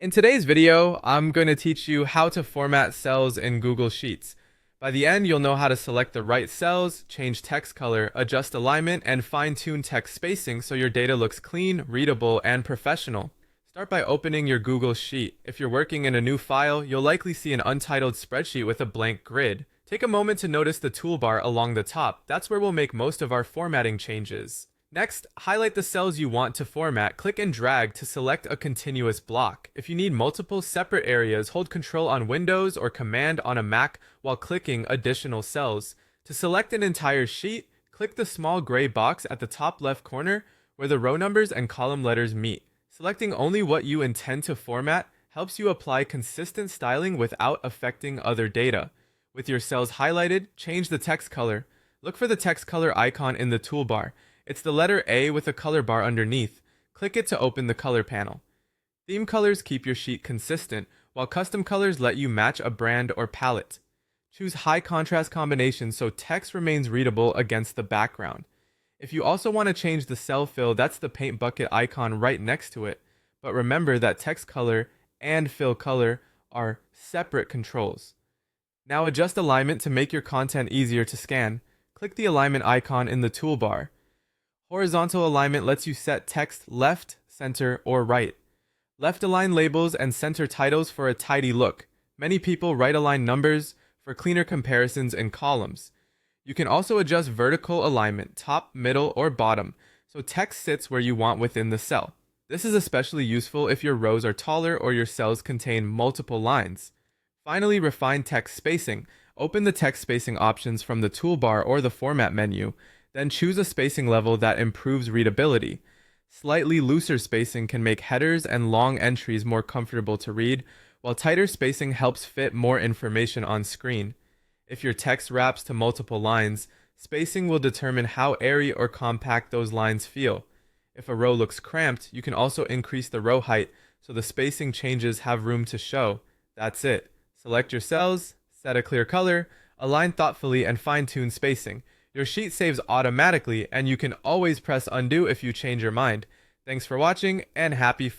In today's video, I'm going to teach you how to format cells in Google Sheets. By the end, you'll know how to select the right cells, change text color, adjust alignment, and fine-tune text spacing so your data looks clean, readable, and professional. Start by opening your Google Sheet. If you're working in a new file, you'll likely see an untitled spreadsheet with a blank grid. Take a moment to notice the toolbar along the top. That's where we'll make most of our formatting changes. Next, highlight the cells you want to format, click and drag to select a continuous block. If you need multiple separate areas, hold Control on Windows or Command on a Mac while clicking additional cells. To select an entire sheet, click the small gray box at the top left corner where the row numbers and column letters meet. Selecting only what you intend to format helps you apply consistent styling without affecting other data. With your cells highlighted, change the text color. Look for the text color icon in the toolbar. It's the letter A with a color bar underneath. Click it to open the color panel. Theme colors keep your sheet consistent, while custom colors let you match a brand or palette. Choose high contrast combinations so text remains readable against the background. If you also want to change the cell fill, that's the paint bucket icon right next to it. But remember that text color and fill color are separate controls. Now adjust alignment to make your content easier to scan. Click the alignment icon in the toolbar. Horizontal alignment lets you set text left, center, or right. Left align labels and center titles for a tidy look. Many people right align numbers for cleaner comparisons in columns. You can also adjust vertical alignment, top, middle, or bottom, so text sits where you want within the cell. This is especially useful if your rows are taller or your cells contain multiple lines. Finally, refine text spacing. Open the text spacing options from the toolbar or the format menu. Then choose a spacing level that improves readability. Slightly looser spacing can make headers and long entries more comfortable to read, while tighter spacing helps fit more information on screen. If your text wraps to multiple lines, spacing will determine how airy or compact those lines feel. If a row looks cramped, you can also increase the row height so the spacing changes have room to show. That's it. Select your cells, set a clear color, align thoughtfully, and fine-tune spacing. Your sheet saves automatically, and you can always press undo if you change your mind. Thanks for watching, and happy formatting.